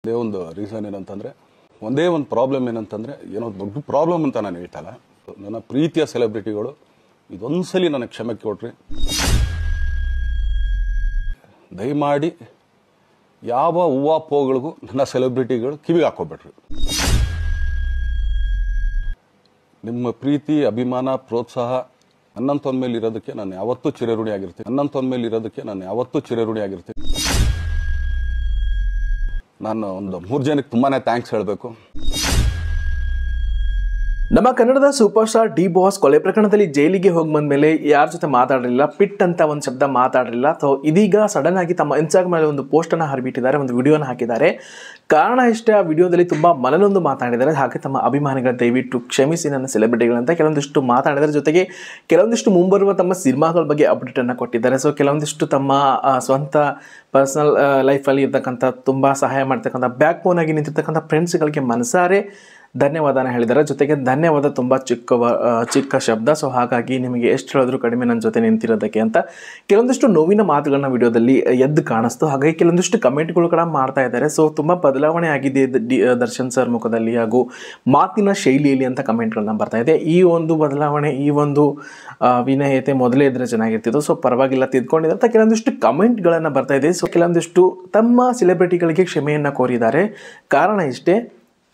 ಒಂದೇ ಒಂದು ರೀಸನ್ ಏನಂತಂದ್ರೆ ಒಂದೇ ಒಂದು ಪ್ರಾಬ್ಲಮ್ ಏನಂತಂದ್ರೆ ಏನೋ ದೊಡ್ಡ ಪ್ರಾಬ್ಲಮ್ ಅಂತ ನಾನು ಹೇಳ್ತಲ್ಲ. ನನ್ನ ಪ್ರೀತಿಯ ಸೆಲೆಬ್ರಿಟಿಗಳು ಇದೊಂದ್ಸಲಿ ನನಗೆ ಕ್ಷಮೆ ಕೊಡ್ರಿ. ದಯಮಾಡಿ ಯಾವ ಹೂವಾಪೋಗಳಿಗೂ ನನ್ನ ಸೆಲೆಬ್ರಿಟಿಗಳು ಕಿವಿಗೆ ಹಾಕೋಬೇಡ್ರಿ. ನಿಮ್ಮ ಪ್ರೀತಿ, ಅಭಿಮಾನ, ಪ್ರೋತ್ಸಾಹ ನನ್ನಂತೊಂದ ಮೇಲೆ ಇರೋದಕ್ಕೆ ನಾನು ಯಾವತ್ತೂ ಚಿರಋಣಿ ಆಗಿರ್ತೀನಿ. ನಾನು ಒಂದು 3 ಜನಕ್ಕೆ ತುಂಬಾನೇ ಥ್ಯಾಂಕ್ಸ್ ಹೇಳಬೇಕು. ನಮ್ಮ ಕನ್ನಡದ ಸೂಪರ್ ಸ್ಟಾರ್ ಡಿ ಬಾಸ್ ಕೊಲೆ ಪ್ರಕರಣದಲ್ಲಿ ಜೈಲಿಗೆ ಹೋಗಿ ಬಂದ್ಮೇಲೆ ಯಾರ ಜೊತೆ ಮಾತಾಡಲಿಲ್ಲ, ಪಿಟ್ ಅಂತ ಒಂದು ಶಬ್ದ ಮಾತಾಡಲಿಲ್ಲ. ಸೊ ಇದೀಗ ಸಡನ್ ಆಗಿ ತಮ್ಮ ಇನ್ಸ್ಟಾಗ್ರಾಮ್ ಮೇಲೆ ಒಂದು ಪೋಸ್ಟ್ ಅನ್ನು ಹರಿಬಿಟ್ಟಿದ್ದಾರೆ, ಒಂದು ವಿಡಿಯೋನ ಹಾಕಿದ್ದಾರೆ. ಕಾರಣ ಇಷ್ಟೇ, ಆ ವಿಡಿಯೋದಲ್ಲಿ ತುಂಬಾ ಮನನೊಂದು ಮಾತಾಡಿದ್ದಾರೆ. ಹಾಗೆ ತಮ್ಮ ಅಭಿಮಾನಿಗಳ ದಯವಿಟ್ಟು ಕ್ಷಮಿಸಿ ನನ್ನ ಸೆಲೆಬ್ರಿಟಿಗಳಂತ ಕೆಲವೊಂದಿಷ್ಟು ಮಾತಾಡಿದ್ದಾರೆ. ಜೊತೆಗೆ ಕೆಲವೊಂದಿಷ್ಟು ಮುಂಬರುವ ತಮ್ಮ ಸಿನಿಮಾಗಳ ಬಗ್ಗೆ ಅಪ್ಡೇಟ್ ಅನ್ನು ಕೊಟ್ಟಿದ್ದಾರೆ. ಸೊ ಕೆಲವೊಂದಿಷ್ಟು ತಮ್ಮ ಸ್ವಂತ ಪರ್ಸನಲ್ ಲೈಫಲ್ಲಿ ಇರ್ತಕ್ಕಂಥ ತುಂಬ ಸಹಾಯ ಮಾಡ್ತಕ್ಕಂಥ ಬ್ಯಾಕ್ ಬೋನ್ ಆಗಿ ನಿಂತಿರ್ತಕ್ಕಂಥ ಫ್ರೆಂಡ್ಸ್ಗಳಿಗೆ ಮನಸಾರೆ ಧನ್ಯವಾದನ ಹೇಳಿದ್ದಾರೆ. ಜೊತೆಗೆ ಧನ್ಯವಾದ ತುಂಬ ಚಿಕ್ಕ ಶಬ್ದ. ಸೊ ಹಾಗಾಗಿ ನಿಮಗೆ ಎಷ್ಟು ಹೇಳಿದ್ರು ಕಡಿಮೆ ನನ್ನ ಜೊತೆ ನಿಂತಿರೋದಕ್ಕೆ ಅಂತ ಕೆಲವೊಂದಿಷ್ಟು ನೋವಿನ ಮಾತುಗಳನ್ನ ವಿಡಿಯೋದಲ್ಲಿ ಎದ್ದು ಕಾಣಿಸ್ತು. ಹಾಗಾಗಿ ಕೆಲವೊಂದಿಷ್ಟು ಕಮೆಂಟ್ಗಳು ಕೂಡ ಮಾಡ್ತಾ ಇದ್ದಾರೆ. ಸೊ ತುಂಬ ಬದಲಾವಣೆ ಆಗಿದೆ ದರ್ಶನ್ ಸರ್ ಮುಖದಲ್ಲಿ ಹಾಗೂ ಮಾತಿನ ಶೈಲಿಯಲ್ಲಿ ಅಂತ ಕಮೆಂಟ್ಗಳನ್ನ ಬರ್ತಾ ಇದೆ. ಈ ಒಂದು ಬದಲಾವಣೆ, ಈ ಒಂದು ವಿನಯತೆ ಮೊದಲೇ ಇದ್ರೆ ಚೆನ್ನಾಗಿರ್ತಿತ್ತು. ಸೊ ಪರವಾಗಿಲ್ಲ, ತಿದ್ಕೊಂಡಿದೆ ಅಂತ ಕೆಲವೊಂದಿಷ್ಟು ಕಮೆಂಟ್ಗಳನ್ನು ಬರ್ತಾ ಇದೆ. ಸೊ ಕೆಲವೊಂದಿಷ್ಟು ತಮ್ಮ ಸೆಲೆಬ್ರಿಟಿಗಳಿಗೆ ಕ್ಷಮೆಯನ್ನು ಕೋರಿದ್ದಾರೆ. ಕಾರಣ ಇಷ್ಟೇ,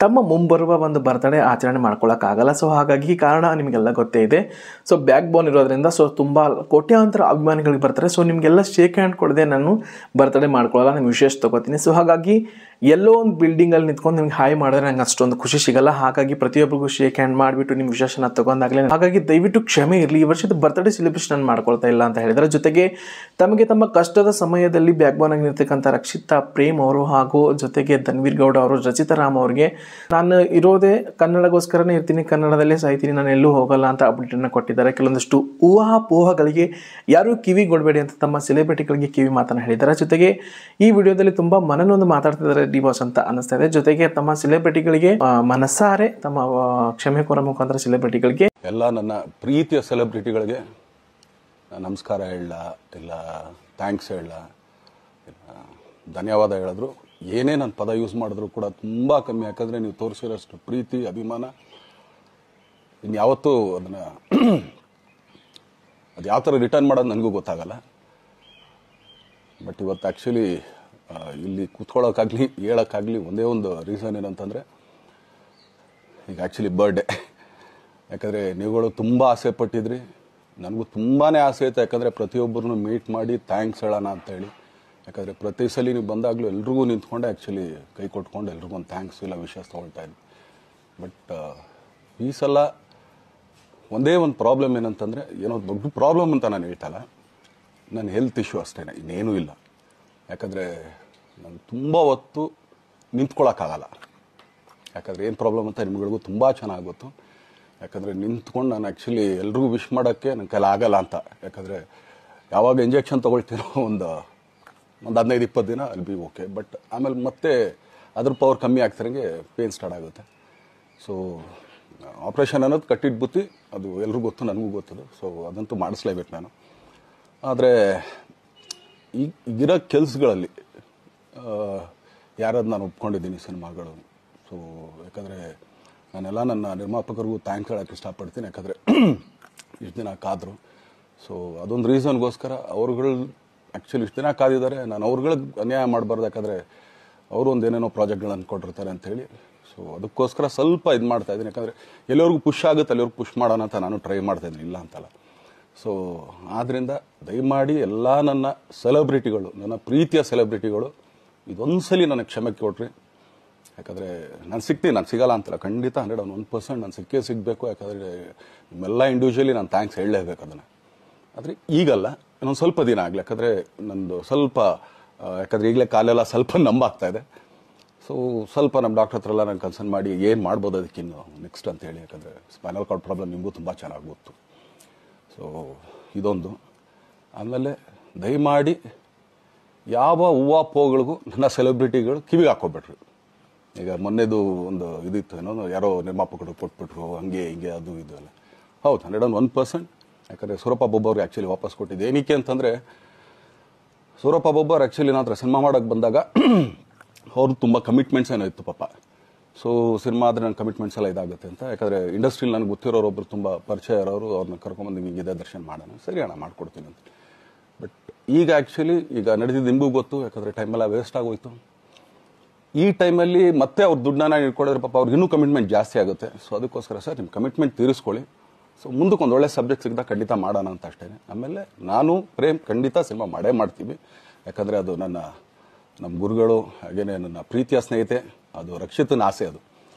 ತಮ್ಮ ಮುಂಬರುವ ಒಂದು ಬರ್ತ್ಡೇ ಆಚರಣೆ ಮಾಡ್ಕೊಳ್ಳೋಕ್ಕಾಗಲ್ಲ. ಸೊ ಹಾಗಾಗಿ ಕಾರಣ ನಿಮಗೆಲ್ಲ ಗೊತ್ತೇ ಇದೆ. ಸೊ ಬ್ಯಾಕ್ ಬೋನ್ ಇರೋದ್ರಿಂದ ಸೊ ತುಂಬ ಕೋಟ್ಯಾಂತರ ಅಭಿಮಾನಿಗಳಿಗೆ ಬರ್ತಾರೆ. ಸೊ ನಿಮಗೆಲ್ಲ ಶೇಕ್ ಹ್ಯಾಂಡ್ ಕೊಡದೆ ನಾನು ಬರ್ತ್ಡೇ ಮಾಡ್ಕೊಳ್ಳಲ್ಲ, ನಿಮ್ಮ ವಿಶೇಷ ತೊಗೋತೀನಿ. ಸೊ ಹಾಗಾಗಿ ಎಲ್ಲೋ ಒಂದು ಬಿಲ್ಡಿಂಗಲ್ಲಿ ನಿಂತ್ಕೊಂಡು ನಿಮ್ಗೆ ಹಾಯ್ ಮಾಡಿದ್ರೆ ನಂಗೆ ಅಷ್ಟೊಂದು ಖುಷಿ ಸಿಗಲ್ಲ. ಹಾಗಾಗಿ ಪ್ರತಿಯೊಬ್ಬರಿಗೂ ಶೇಕ್ ಹ್ಯಾಂಡ್ ಮಾಡಿಬಿಟ್ಟು ನಿಮ್ಮ ವಿಶೇಷನ ತೊಗೊಂಡಾಗಲೇ, ಹಾಗಾಗಿ ದಯವಿಟ್ಟು ಕ್ಷಮೆ ಇರಲಿ. ಈ ವರ್ಷದ ಬರ್ತ್ಡೇ ಸೆಲೆಬ್ರೇಷನ್ ಮಾಡ್ಕೊಳ್ತಾ ಇಲ್ಲ ಅಂತ ಹೇಳಿದ್ದಾರೆ. ಜೊತೆಗೆ ತಮಗೆ ತಮ್ಮ ಕಷ್ಟದ ಸಮಯದಲ್ಲಿ ಬ್ಯಾಕ್ ಬೋನ್ ಆಗಿ ನಿರ್ತಕ್ಕಂಥ ರಕ್ಷಿತಾ ಪ್ರೇಮ್ ಅವರು ಹಾಗೂ ಜೊತೆಗೆ ಧನ್ವೀರ್ ಗೌಡ ಅವರು, ರಚಿತಾ ರಾಮ್ ಅವರಿಗೆ ನಾನು ಇರೋದೇ ಕನ್ನಡಗೋಸ್ಕರನೇ ಇರ್ತೀನಿ, ಕನ್ನಡದಲ್ಲೇ ಸಾಯ್ತೀನಿ, ನಾನು ಎಲ್ಲೂ ಹೋಗಲ್ಲ ಅಂತ ಅಪ್ಡೇಟನ್ನು ಕೊಟ್ಟಿದ್ದಾರೆ. ಕೆಲವೊಂದಿಷ್ಟು ಊಹಾಪೋಹಗಳಿಗೆ ಯಾರೂ ಕಿವಿ ಕೊಡಬೇಡಿ ಅಂತ ತಮ್ಮ ಸೆಲೆಬ್ರಿಟಿಗಳಿಗೆ ಕಿವಿ ಮಾತನ್ನು ಹೇಳಿದ್ದಾರೆ. ಜೊತೆಗೆ ಈ ವಿಡಿಯೋದಲ್ಲಿ ತುಂಬ ಮನನೊಂದು ಮಾತಾಡ್ತಿದ್ದಾರೆ ಡಿ ಬಾಸ್ ಅಂತ ಅನ್ನಿಸ್ತಾ ಇದೆ. ಜೊತೆಗೆ ತಮ್ಮ ಸೆಲೆಬ್ರಿಟಿಗಳಿಗೆ ಮನಸಾರೆ ತಮ್ಮ ಕ್ಷಮೆ ಕೋರೋ ಮುಖಾಂತರ ಸೆಲೆಬ್ರಿಟಿಗಳಿಗೆ, ಎಲ್ಲ ನನ್ನ ಪ್ರೀತಿಯ ಸೆಲೆಬ್ರಿಟಿಗಳಿಗೆ ನಮಸ್ಕಾರ ಹೇಳ, ಇಲ್ಲ ಥ್ಯಾಂಕ್ಸ್ ಹೇಳ, ಧನ್ಯವಾದ ಹೇಳಿದ್ರು ಏನೇ ನನ್ನ ಪದ ಯೂಸ್ ಮಾಡಿದ್ರು ಕೂಡ ತುಂಬ ಕಮ್ಮಿ. ಯಾಕಂದರೆ ನೀವು ತೋರಿಸಿರೋಷ್ಟು ಪ್ರೀತಿ, ಅಭಿಮಾನ ಇನ್ಯಾವತ್ತೂ ಅದನ್ನು ಅದು ಯಾವ ಥರ ರಿಟರ್ನ್ ಮಾಡೋದು ನನಗೂ ಗೊತ್ತಾಗಲ್ಲ. ಬಟ್ ಇವತ್ತು ಆ್ಯಕ್ಚುಲಿ ಇಲ್ಲಿ ಕೂತ್ಕೊಳ್ಳೋಕ್ಕಾಗಲಿ ಹೇಳೋಕ್ಕಾಗಲಿ ಒಂದೇ ಒಂದು ರೀಸನ್ ಏನಂತಂದರೆ, ಈಗ ಆ್ಯಕ್ಚುಲಿ ಬರ್ಡೇ. ಯಾಕಂದರೆ ನೀವುಗಳು ತುಂಬ ಆಸೆ ಪಟ್ಟಿದ್ರಿ, ನನಗೂ ತುಂಬಾ ಆಸೆ ಇತ್ತು. ಯಾಕಂದರೆ ಪ್ರತಿಯೊಬ್ಬರನ್ನು ಮೀಟ್ ಮಾಡಿ ಥ್ಯಾಂಕ್ಸ್ ಹೇಳೋಣ ಅಂತೇಳಿ. ಯಾಕಂದರೆ ಪ್ರತಿ ಸಲ ನೀವು ಬಂದಾಗಲೂ ಎಲ್ರಿಗೂ ನಿಂತ್ಕೊಂಡೆ ಆ್ಯಕ್ಚುಲಿ ಕೈ ಕೊಟ್ಕೊಂಡು ಎಲ್ರಿಗೂ ಒಂದು ಥ್ಯಾಂಕ್ಸ್ ಇಲ್ಲ ವಿಶಸ್ ತೊಗೊಳ್ತಾ ಇದ್ವಿ. ಬಟ್ ಈ ಸಲ ಒಂದೇ ಒಂದು ಪ್ರಾಬ್ಲಮ್ ಏನಂತಂದರೆ, ಏನೋ ದೊಡ್ಡ ಪ್ರಾಬ್ಲಮ್ ಅಂತ ನಾನು ಹೇಳ್ತಲ್ಲ, ನನ್ನ ಹೆಲ್ತ್ ಇಶ್ಯೂ ಅಷ್ಟೇ, ಇನ್ನೇನೂ ಇಲ್ಲ. ಯಾಕಂದರೆ ನಾನು ತುಂಬ ಹೊತ್ತು ನಿಂತ್ಕೊಳ್ಳೋಕ್ಕಾಗಲ್ಲ. ಯಾಕಂದರೆ ಏನು ಪ್ರಾಬ್ಲಮ್ ಅಂತ ನಿಮ್ಗಳಿಗೂ ತುಂಬ ಚೆನ್ನಾಗಿ ಗೊತ್ತು. ಯಾಕಂದರೆ ನಿಂತ್ಕೊಂಡು ನಾನು ಆ್ಯಕ್ಚುಲಿ ಎಲ್ರಿಗೂ ವಿಶ್ ಮಾಡೋಕ್ಕೆ ನನ್ನ ಕೈಲಿ ಆಗಲ್ಲ ಅಂತ. ಯಾಕಂದರೆ ಯಾವಾಗ ಇಂಜೆಕ್ಷನ್ ತೊಗೊಳ್ತೀನೋ ಒಂದು 15-20 ದಿನ ಅಲ್ಲಿ ಬಿ ಓಕೆ. ಬಟ್ ಆಮೇಲೆ ಮತ್ತೆ ಅದ್ರ ಪವರ್ ಕಮ್ಮಿ ಆಗ್ತಿರಂಗೆ ಪೇನ್ ಸ್ಟಾರ್ಟ್ ಆಗುತ್ತೆ. ಸೊ ಆಪ್ರೇಷನ್ ಅನ್ನೋದು ಕಟ್ಟಿಟ್ಟು ಬುತ್ತಿ, ಅದು ಎಲ್ರಿಗೂ ಗೊತ್ತು, ನನಗೂ ಗೊತ್ತದು. ಸೊ ಅದಂತೂ ಮಾಡಿಸ್ಲೇಬೇಕು ನಾನು. ಆದರೆ ಈಗಿರೋ ಕೆಲಸಗಳಲ್ಲಿ ಯಾರಾದ್ರು ನಾನು ಒಪ್ಕೊಂಡಿದ್ದೀನಿ ಸಿನಿಮಾಗಳು. ಸೊ ಯಾಕಂದರೆ ನಾನೆಲ್ಲ ನನ್ನ ನಿರ್ಮಾಪಕರಿಗೂ ಥ್ಯಾಂಕ್ಸ್ ಹೇಳೋಕ್ಕೆ ಇಷ್ಟಪಡ್ತೀನಿ. ಯಾಕಂದರೆ ಇಷ್ಟು ದಿನ ಕಾದರು. ಸೊ ಅದೊಂದು ರೀಸನ್ಗೋಸ್ಕರ ಅವ್ರುಗಳು ಆ್ಯಕ್ಚುಲಿ ಇಷ್ಟು ದಿನ ಕಾದಿದ್ದಾರೆ. ನಾನು ಅವ್ರುಗಳಿಗೆ ಅನ್ಯಾಯ ಮಾಡಬಾರ್ದು. ಯಾಕಂದರೆ ಅವರು ಒಂದು ಏನೇನೋ ಪ್ರಾಜೆಕ್ಟ್ಗಳನ್ನು ಕೊಟ್ಟಿರ್ತಾರೆ ಅಂಥೇಳಿ. ಸೊ ಅದಕ್ಕೋಸ್ಕರ ಸ್ವಲ್ಪ ಇದು ಮಾಡ್ತಾಯಿದ್ದೀನಿ. ಯಾಕಂದರೆ ಎಲ್ಲಿವರೆಗೂ ಪುಷ್ ಆಗುತ್ತೆ ಅಲ್ಲಿವರೆಗೂ ಪುಷ್ ಮಾಡೋಣ ಅಂತ ನಾನು ಟ್ರೈ ಮಾಡ್ತಾಯಿದ್ದೀನಿ, ಇಲ್ಲ ಅಂತಲ್ಲ. ಸೊ ಆದ್ದರಿಂದ ದಯಮಾಡಿ ಎಲ್ಲ ನನ್ನ ಸೆಲೆಬ್ರಿಟಿಗಳು, ನನ್ನ ಪ್ರೀತಿಯ ಸೆಲೆಬ್ರಿಟಿಗಳು ಇದೊಂದ್ಸಲಿ ನನಗೆ ಕ್ಷಮೆ ಕೊಡ್ರಿ. ಯಾಕಂದರೆ ನಾನು ಸಿಗ್ತೀನಿ, ನಾನು ಸಿಗಲ್ಲ ಅಂತಲ್ಲ, ಖಂಡಿತ 101% ನಾನು ಸಿಗಬೇಕು. ಯಾಕಂದರೆ ನಿಮ್ಮೆಲ್ಲ ಇಂಡಿವಿಜುವಲಿ ನಾನು ಥ್ಯಾಂಕ್ಸ್ ಹೇಳಲೇಬೇಕು ಅದನ್ನು. ಆದರೆ ಈಗಲ್ಲ, ಇನ್ನೊಂದು ಸ್ವಲ್ಪ ದಿನ ಆಗಲಿ. ಯಾಕಂದರೆ ನಂದು ಸ್ವಲ್ಪ ಯಾಕಂದರೆ ಈಗಲೇ ಕಾಲೆಲ್ಲ ಸ್ವಲ್ಪ ನಂಬಾಗ್ತಾ ಇದೆ. ಸೊ ಸ್ವಲ್ಪ ನಮ್ಮ ಡಾಕ್ಟರ್ ಹತ್ರ ಎಲ್ಲ ನಾನು ಕನ್ಸರ್ನ್ ಮಾಡಿ ಏನು ಮಾಡ್ಬೋದು ಅದಕ್ಕಿನ್ನು ನೆಕ್ಸ್ಟ್ ಅಂತೇಳಿ. ಯಾಕಂದರೆ ಸ್ಪೈನಲ್ ಕಾರ್ಡ್ ಪ್ರಾಬ್ಲಮ್ ನಿಮಗೂ ತುಂಬ ಚೆನ್ನಾಗಿ ಗೊತ್ತು. ಸೊ ಇದೊಂದು. ಆಮೇಲೆ ದಯಮಾಡಿ ಯಾವ ಹೂವಾಪೋಗಳಿಗೂ ನನ್ನ ಸೆಲೆಬ್ರಿಟಿಗಳು ಕಿವಿಗೆ ಹಾಕೋಬೇಡ್ರಿ. ಈಗ ಮೊನ್ನೆದು ಒಂದು ಇದಿತ್ತು, ಏನೋ ಯಾರೋ ನಿರ್ಮಾಪಕರು ಕೊಟ್ಬಿಟ್ರು, ಹಂಗೆ ಹಿಂಗೆ ಅದು ಇದು ಎಲ್ಲ. ಹೌದು, 101%. ಯಾಕಂದರೆ ಸೂರಪ್ಪ ಬೊಬ್ಬ ಅವ್ರಿಗೆ ಆ್ಯಕ್ಚುಲಿ ವಾಪಸ್ ಕೊಟ್ಟಿದ್ದು. ಏನಕ್ಕೆ ಅಂತಂದರೆ, ಸೂರಪ್ಪ ಬೊಬ್ಬರು ಆ್ಯಕ್ಚುಲಿ ನನ್ನ ಹತ್ರ ಸಿನಿಮಾ ಮಾಡೋಕ್ಕೆ ಬಂದಾಗ ಅವ್ರದ್ದು ತುಂಬ ಕಮಿಟ್ಮೆಂಟ್ಸ್ ಏನೋ ಇತ್ತು ಪಾಪ. ಸೊ ಸಿನಿಮಾ ಆದರೆ ನನ್ನ ಕಮಿಟ್ಮೆಂಟ್ಸ್ ಎಲ್ಲ ಇದಾಗುತ್ತೆ ಅಂತ, ಯಾಕಂದರೆ ಇಂಡಸ್ಟ್ರಿಲಿ ನನಗೆ ಗೊತ್ತಿರೋರೊಬ್ಬರು ತುಂಬ ಪರಿಚಯ ಇರೋರು, ಅವ್ರನ್ನ ಕರ್ಕೊಂಬಂದು ಹಿಂಗಿದೆ ದರ್ಶನ್ ಮಾಡೋಣ, ಸರಿ ಅಣ್ಣ ಮಾಡ್ಕೊಡ್ತೀನಿ ಅಂತ. ಬಟ್ ಈಗ ಆ್ಯಕ್ಚುಲಿ ಈಗ ನಡೆದಿದ್ದು ನಿಮಗೂ ಗೊತ್ತು, ಯಾಕಂದರೆ ಟೈಮೆಲ್ಲ ವೇಸ್ಟ್ ಆಗೋಯ್ತು. ಈ ಟೈಮಲ್ಲಿ ಮತ್ತೆ ಅವ್ರ ದುಡ್ಡನ್ನ ಇಟ್ಕೊಡಿದ್ರೆ ಪಾಪ ಅವ್ರಿಗೆ ಇನ್ನೂ ಕಮಿಟ್ಮೆಂಟ್ ಜಾಸ್ತಿ ಆಗುತ್ತೆ. ಸೊ ಅದಕ್ಕೋಸ್ಕರ ಸರ್ ನಿಮ್ಮ ಕಮಿಟ್ಮೆಂಟ್ ತೀರಿಸ್ಕೊಳ್ಳಿ, ಸೊ ಮುಂದಕ್ಕೆ ಒಂದು ಒಳ್ಳೆ ಸಬ್ಜೆಕ್ಟ್ ಸಿಗ್ದಾಗ ಖಂಡಿತ ಮಾಡೋಣ ಅಂತ ಅಷ್ಟೇ. ಆಮೇಲೆ ನಾನು ಪ್ರೇಮ್ ಖಂಡಿತ ಸಿನಿಮಾ ಮಾಡೇ ಮಾಡ್ತೀವಿ, ಯಾಕಂದರೆ ಅದು ನಮ್ಮ ಗುರುಗಳು, ಹಾಗೇನೆ ನನ್ನ ಪ್ರೀತಿಯ ಸ್ನೇಹಿತೆ, ಅದು ರಕ್ಷಿತನ ಆಸೆ ಅದು.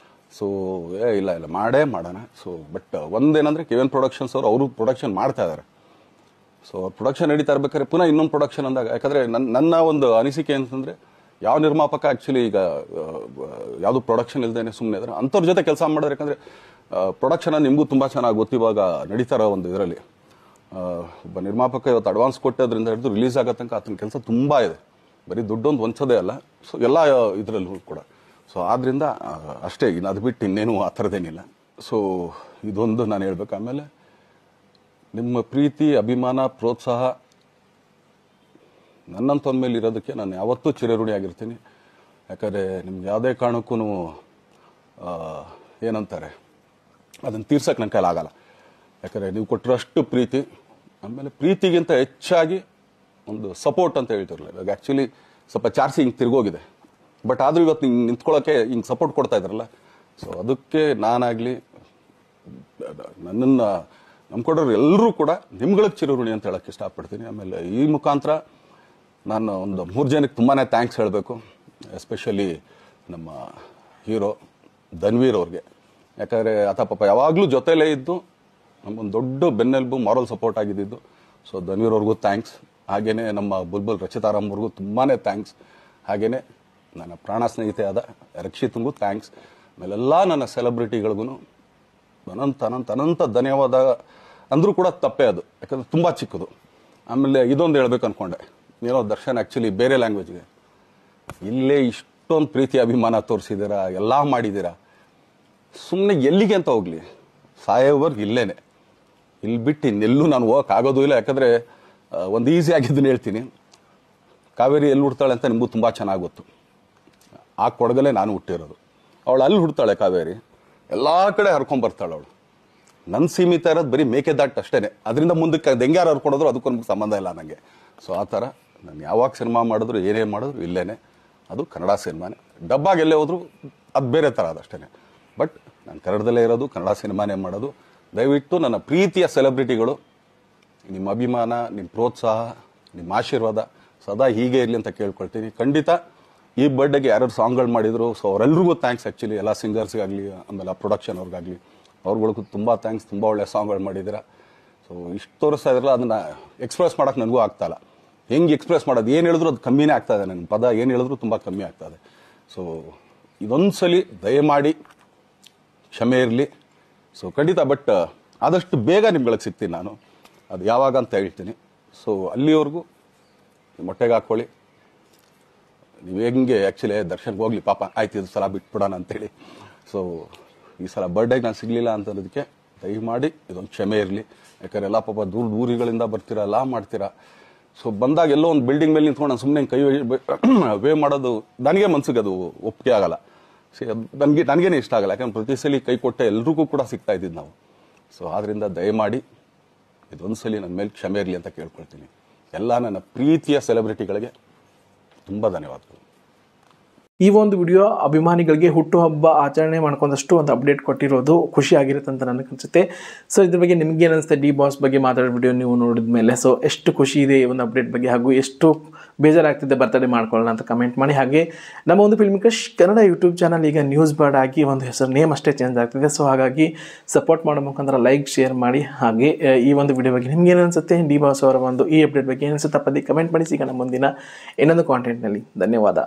ಸೊ ಇಲ್ಲ ಮಾಡೇ ಮಾಡೋಣ. ಸೊ ಬಟ್ ಒಂದೇನಂದರೆ KVN ಪ್ರೊಡಕ್ಷನ್ಸ್ ಅವರು ಪ್ರೊಡಕ್ಷನ್ ಮಾಡ್ತಾ ಇದ್ದಾರೆ. ಸೊ ಅವ್ರು ಪ್ರೊಡಕ್ಷನ್ ನಡೀತಾ ಇರ್ಬೇಕಾದ್ರೆ ಪುನಃ ಇನ್ನೊಂದು ಪ್ರೊಡಕ್ಷನ್ ಅಂದಾಗ, ಯಾಕಂದರೆ ನನ್ನ ಒಂದು ಅನಿಸಿಕೆ ಅಂತಂದರೆ ಯಾವ ನಿರ್ಮಾಪಕ ಆ್ಯಕ್ಚುಲಿ ಈಗ ಯಾವುದು ಪ್ರೊಡಕ್ಷನ್ ಇಲ್ಲದೇನೆ ಸುಮ್ಮನೆ ಇದ್ದಾರೆ ಅಂಥವ್ರ ಜೊತೆ ಕೆಲಸ ಮಾಡಿದ್ರೆ, ಯಾಕಂದರೆ ಪ್ರೊಡಕ್ಷನ್ ನಿಮಗೂ ತುಂಬ ಚೆನ್ನಾಗಿ ಗೊತ್ತಿವಾಗ ನಡೀತಾ ಇರೋ ಒಂದು ಇದರಲ್ಲಿ ಒಬ್ಬ ನಿರ್ಮಾಪಕ ಇವತ್ತು ಅಡ್ವಾನ್ಸ್ ಕೊಟ್ಟೋದ್ರಿಂದ ಹಿಡಿದು ರಿಲೀಸ್ ಆಗೋ ತನಕ ಆತನ ಕೆಲಸ ತುಂಬ ಇದೆ, ಬರೀ ದುಡ್ಡೊಂದು ಹೊಂಚೋದೇ ಅಲ್ಲ. ಸೊ ಎಲ್ಲ ಇದರಲ್ಲೂ ಕೂಡ. ಸೊ ಆದ್ದರಿಂದ ಅಷ್ಟೇ, ಇನ್ನು ಅದು ಬಿಟ್ಟು ಇನ್ನೇನು ಆ ಥರದ್ದೇನಿಲ್ಲ. ಸೊ ಇದೊಂದು ನಾನು ಹೇಳ್ಬೇಕು. ಆಮೇಲೆ ನಿಮ್ಮ ಪ್ರೀತಿ, ಅಭಿಮಾನ, ಪ್ರೋತ್ಸಾಹ ನನ್ನಂತೊಂದ ಮೇಲೆ ಇರೋದಕ್ಕೆ ನಾನು ಯಾವತ್ತೂ ಚಿರಋಣಿಯಾಗಿರ್ತೀನಿ. ಯಾಕಂದರೆ ನಿಮ್ಗೆ ಯಾವುದೇ ಕಾರಣಕ್ಕೂ ಏನಂತಾರೆ ಅದನ್ನು ತೀರ್ಸೋಕ್ಕೆ ನನ್ನ ಕೈಲಾಗಲ್ಲ. ಯಾಕಂದರೆ ನೀವು ಕೊಟ್ಟಿರೋಷ್ಟು ಪ್ರೀತಿ, ಆಮೇಲೆ ಪ್ರೀತಿಗಿಂತ ಹೆಚ್ಚಾಗಿ ಒಂದು ಸಪೋರ್ಟ್ ಅಂತ ಹೇಳ್ತಿರಲಿಲ್ಲ. ಇವಾಗ ಆ್ಯಕ್ಚುಲಿ ಸ್ವಲ್ಪ ಚಾರ್ಜಿ ಹಿಂಗೆ ತಿರುಗೋಗಿದೆ, ಬಟ್ ಆದರೂ ಇವತ್ತು ಹಿಂಗೆ ನಿಂತ್ಕೊಳ್ಳೋಕ್ಕೆ ಹಿಂಗೆ ಸಪೋರ್ಟ್ ಕೊಡ್ತಾ ಇದ್ದಾರಲ್ಲ. ಸೊ ಅದಕ್ಕೆ ನಾನಾಗಲಿ ನನ್ನನ್ನು ನಂಬ್ಕೊಡೋರು ಎಲ್ಲರೂ ಕೂಡ ನಿಮ್ಗಳಿಗೆ ಚಿರಋಣಿ ಅಂತ ಹೇಳೋಕ್ಕೆ ಇಷ್ಟಪಡ್ತೀನಿ. ಆಮೇಲೆ ಈ ಮುಖಾಂತರ ನಾನು ಒಂದು 3 ಜನಕ್ಕೆ ತುಂಬಾ ಥ್ಯಾಂಕ್ಸ್ ಹೇಳಬೇಕು. ಎಸ್ಪೆಷಲಿ ನಮ್ಮ ಹೀರೋ ಧನ್ವೀರ್ ಅವ್ರಿಗೆ, ಯಾಕಂದರೆ ಆತ ಪಾಪ ಯಾವಾಗಲೂ ಜೊತೆಲೇ ಇದ್ದು ನಮಗೊಂದು ದೊಡ್ಡ ಬೆನ್ನೆಲುಬು, ಮಾರಲ್ ಸಪೋರ್ಟ್ ಆಗಿದ್ದು. ಸೊ ಧನ್ವೀರ್ ಅವ್ರಿಗೂ ಥ್ಯಾಂಕ್ಸ್. ಹಾಗೆಯೇ ನಮ್ಮ ಬುಲ್ಬುಲ್ ರಚಿತಾರಾಮ್ವ್ರಿಗೂ ತುಂಬಾ ಥ್ಯಾಂಕ್ಸ್. ಹಾಗೆಯೇ ನನ್ನ ಪ್ರಾಣ ಸ್ನೇಹಿತೆ ಆದ ರಕ್ಷಿತ್ಗೂ ಥ್ಯಾಂಕ್ಸ್. ಆಮೇಲೆಲ್ಲ ನನ್ನ ಸೆಲೆಬ್ರಿಟಿಗಳಿಗೂ ಅನಂತ ಧನ್ಯವಾದ ಅಂದರೂ ಕೂಡ ತಪ್ಪೇ ಅದು, ಯಾಕಂದರೆ ತುಂಬ ಚಿಕ್ಕದು. ಆಮೇಲೆ ಇದೊಂದು ಹೇಳ್ಬೇಕು ಅಂದ್ಕೊಂಡೆ, ಏನೋ ದರ್ಶನ್ ಆ್ಯಕ್ಚುಲಿ ಬೇರೆ ಲ್ಯಾಂಗ್ವೇಜ್ಗೆ ಇಲ್ಲೇ ಇಷ್ಟೊಂದು ಪ್ರೀತಿ ಅಭಿಮಾನ ತೋರಿಸಿದ್ದೀರಾ, ಎಲ್ಲ ಮಾಡಿದ್ದೀರಾ, ಸುಮ್ಮನೆ ಎಲ್ಲಿಗೆ ಅಂತ ಹೋಗಲಿ, ಸಾಯೋವರ್ಗೆ ಇಲ್ಲೇನೆ, ಇಲ್ಲಿ ಬಿಟ್ಟು ಇನ್ನೆಲ್ಲೂ ನಾನು ಹೋಗೋಕ್ಕಾಗೋದು ಇಲ್ಲ. ಯಾಕಂದರೆ ಒಂದು ಈಸಿ ಆಗಿದ್ದನ್ನು ಹೇಳ್ತೀನಿ, ಕಾವೇರಿ ಎಲ್ಲಿ ಹುಡ್ತಾಳೆ ಅಂತ ನಿಮಗೂ ತುಂಬ ಚೆನ್ನಾಗಿ ಗೊತ್ತು. ಆ ಕೊಡಗಲೇ ನಾನು ಹುಟ್ಟಿರೋದು. ಅವಳು ಅಲ್ಲಿ ಹುಡ್ತಾಳೆ ಕಾವೇರಿ, ಎಲ್ಲ ಕಡೆ ಹರ್ಕೊಂಬರ್ತಾಳೆ ಅವಳು. ನನ್ನ ಸೀಮಿತ ಇರೋದು ಬರೀ ಮೇಕೆದಾಟ್ ಅಷ್ಟೇ, ಅದರಿಂದ ಮುಂದಕ್ಕೆ ಅದು ಹೆಂಗ್ಯಾರು ಹರ್ಕೊಡೋದ್ರು ಅದಕ್ಕೊಂದು ಸಂಬಂಧ ಇಲ್ಲ ನನಗೆ. ಸೊ ಆ ಥರ ನಾನು ಯಾವಾಗ ಸಿನಿಮಾ ಮಾಡಿದ್ರು ಏನೇ ಮಾಡಿದ್ರು ಇಲ್ಲೇನೆ, ಅದು ಕನ್ನಡ ಸಿನಿಮಾನೇ. ಡಬ್ಬಾಗಿ ಎಲ್ಲೇ ಹೋದ್ರು ಅದು ಬೇರೆ ಥರ ಅದಷ್ಟೇ. ಬಟ್ ನಾನು ಕನ್ನಡದಲ್ಲೇ ಇರೋದು, ಕನ್ನಡ ಸಿನಿಮಾನೇ ಮಾಡೋದು. ದಯವಿಟ್ಟು ನನ್ನ ಪ್ರೀತಿಯ ಸೆಲೆಬ್ರಿಟಿಗಳು, ನಿಮ್ಮ ಅಭಿಮಾನ, ನಿಮ್ಮ ಪ್ರೋತ್ಸಾಹ, ನಿಮ್ಮ ಆಶೀರ್ವಾದ ಸದಾ ಹೀಗೆ ಇರಲಿ ಅಂತ ಕೇಳ್ಕೊಳ್ತೀನಿ. ಖಂಡಿತ ಈ ಬರ್ಡೇಗೆ ಯಾರ್ಯಾರು ಸಾಂಗ್ಗಳು ಮಾಡಿದ್ರು, ಸೊ ಅವರೆಲ್ಲರಿಗೂ ಥ್ಯಾಂಕ್ಸ್. ಆ್ಯಕ್ಚುಲಿ ಎಲ್ಲ ಸಿಂಗರ್ಸ್ಗಾಗಲಿ, ಆಮೇಲೆ ಪ್ರೊಡಕ್ಷನ್ ಅವ್ರಿಗಾಗಲಿ, ಅವ್ರುಗಳಿಗೂ ತುಂಬ ಥ್ಯಾಂಕ್ಸ್. ತುಂಬ ಒಳ್ಳೆ ಸಾಂಗ್ಗಳು ಮಾಡಿದ್ದೀರಾ. ಸೊ ಇಷ್ಟು ತೋರಿಸ್ತಾ ಇದ್ರಲ್ಲ, ಅದನ್ನು ಎಕ್ಸ್ಪ್ರೆಸ್ ಮಾಡೋಕ್ಕೆ ನನಗೂ ಆಗ್ತಾಯಿಲ್ಲ. ಹೆಂಗೆ ಎಕ್ಸ್ಪ್ರೆಸ್ ಮಾಡೋದು, ಏನು ಹೇಳಿದ್ರು ಅದು ಕಮ್ಮಿನೇ ಆಗ್ತಾಯಿದೆ. ನನ್ನ ಪದ ಏನು ಹೇಳಿದ್ರು ತುಂಬ ಕಮ್ಮಿ ಆಗ್ತಾಯಿದೆ. ಸೊ ಇದೊಂದು ಸಲ ದಯಮಾಡಿ ಕ್ಷಮೆ ಇರಲಿ. ಸೊ ಖಂಡಿತ, ಬಟ್ ಆದಷ್ಟು ಬೇಗ ನಿಮ್ಗಳಿಗೆ ಸಿಗ್ತೀನಿ ನಾನು, ಅದು ಯಾವಾಗ ಅಂತ ಹೇಳ್ತೀನಿ. ಸೊ ಅಲ್ಲಿವರೆಗೂ ಮೊಟ್ಟೆಗೆ ಹಾಕ್ಕೊಳ್ಳಿ. ನೀವು ಹೆಂಗೆ ಆ್ಯಕ್ಚುಲಿ ದರ್ಶನ್ಗೆ ಹೋಗ್ಲಿ ಪಾಪ, ಆಯ್ತು ಇದು ಸಲ ಬಿಟ್ಬಿಡೋಣ ಅಂತೇಳಿ. ಸೊ ಈ ಸಲ ಬರ್ಡೇಗೆ ನಾನು ಸಿಗಲಿಲ್ಲ ಅಂತನ್ನೋದಕ್ಕೆ ದಯಮಾಡಿ ಇದೊಂದು ಕ್ಷಮೆ ಇರಲಿ. ಯಾಕಂದರೆ ಎಲ್ಲ ಪಾಪ ದೂರಗಳಿಂದ ಬರ್ತೀರಾ, ಎಲ್ಲ ಮಾಡ್ತೀರಾ. ಸೊ ಬಂದಾಗ ಎಲ್ಲೋ ಒಂದು ಬಿಲ್ಡಿಂಗ್ ಮೇಲೆ ನಿಂತ್ಕೊಂಡು ನಾನು ಸುಮ್ಮನೆ ಕೈ ವೇ ಮಾಡೋದು ನನಗೆ ಮನ್ಸಿಗೆ ಅದು ಒಪ್ಪಿಗೆ ಆಗಲ್ಲ. ನನಗೇನೆ ಇಷ್ಟ ಆಗಲ್ಲ. ಯಾಕಂದ್ರೆ ಪ್ರತಿ ಸಲ ಕೈ ಕೊಟ್ಟೆ ಎಲ್ರಿಗೂ ಕೂಡ ಸಿಗ್ತಾ ಇದ್ದಿದ್ದು ನಾವು. ಸೊ ಆದ್ದರಿಂದ ದಯಮಾಡಿ ಇದೊಂದು ಸಲ ನನ್ನ ಮೇಲೆ ಕ್ಷಮೆ ಇರಲಿ ಅಂತ ಕೇಳ್ಕೊಳ್ತೀನಿ. ಎಲ್ಲ ನನ್ನ ಪ್ರೀತಿಯ ಸೆಲೆಬ್ರಿಟಿಗಳಿಗೆ ತುಂಬ ಧನ್ಯವಾದಗಳು. ಈ ಒಂದು ವಿಡಿಯೋ ಅಭಿಮಾನಿಗಳಿಗೆ ಹುಟ್ಟುಹಬ್ಬ ಆಚರಣೆ ಮಾಡ್ಕೊಂಡಷ್ಟು ಒಂದು ಅಪ್ಡೇಟ್ ಕೊಟ್ಟಿರೋದು ಖುಷಿ ಆಗಿರುತ್ತೆ ಅಂತ ನನಗೆ ಅನಿಸುತ್ತೆ. ಸೊ ಇದ್ರ ಬಗ್ಗೆ ನಿಮ್ಗೆ ಏನು ಅನಿಸುತ್ತೆ? ಡಿ ಬಾಸ್ ಬಗ್ಗೆ ಮಾತಾಡೋ ವಿಡಿಯೋ ನೀವು ನೋಡಿದ ಮೇಲೆ ಸೊ ಎಷ್ಟು ಖುಷಿ ಇದೆ ಈ ಒಂದು ಅಪ್ಡೇಟ್ ಬಗ್ಗೆ, ಹಾಗೂ ಎಷ್ಟು ಬೇಜಾರಾಗ್ತಿದೆ ಬರ್ತಡೇ ಮಾಡ್ಕೊಳ್ಳೋಣ ಅಂತ ಕಮೆಂಟ್ ಮಾಡಿ. ಹಾಗೆ ನಮ್ಮ ಒಂದು ಫಿಲ್ಮಿಕಶ್ ಕನ್ನಡ ಯೂಟ್ಯೂಬ್ ಚಾನಲ್ ಈಗ ನ್ಯೂಸ್ ಬರ್ಡ್ ಆಗಿ ಒಂದು ಹೆಸರು ನೇಮ್ ಅಷ್ಟೇ ಚೇಂಜ್ ಆಗ್ತಿದೆ. ಸೊ ಹಾಗಾಗಿ ಸಪೋರ್ಟ್ ಮಾಡೋ ಮುಖಾಂತರ ಲೈಕ್ ಶೇರ್ ಮಾಡಿ. ಹಾಗೆ ಈ ಒಂದು ವಿಡಿಯೋ ಬಗ್ಗೆ ನಿಮ್ಗೆ ಏನು ಅನಿಸುತ್ತೆ? ಡಿ ಬಾಸ್ ಅವರ ಒಂದು ಈ ಅಪ್ಡೇಟ್ ಬಗ್ಗೆ ಏನು ಅನಿಸುತ್ತೆ? ತಪ್ಪದೆ ಕಮೆಂಟ್ ಮಾಡಿ. ಸಿಗೋಣ ಮುಂದಿನ ಇನ್ನೊಂದು ಕಾಂಟೆಂಟ್ನಲ್ಲಿ. ಧನ್ಯವಾದ.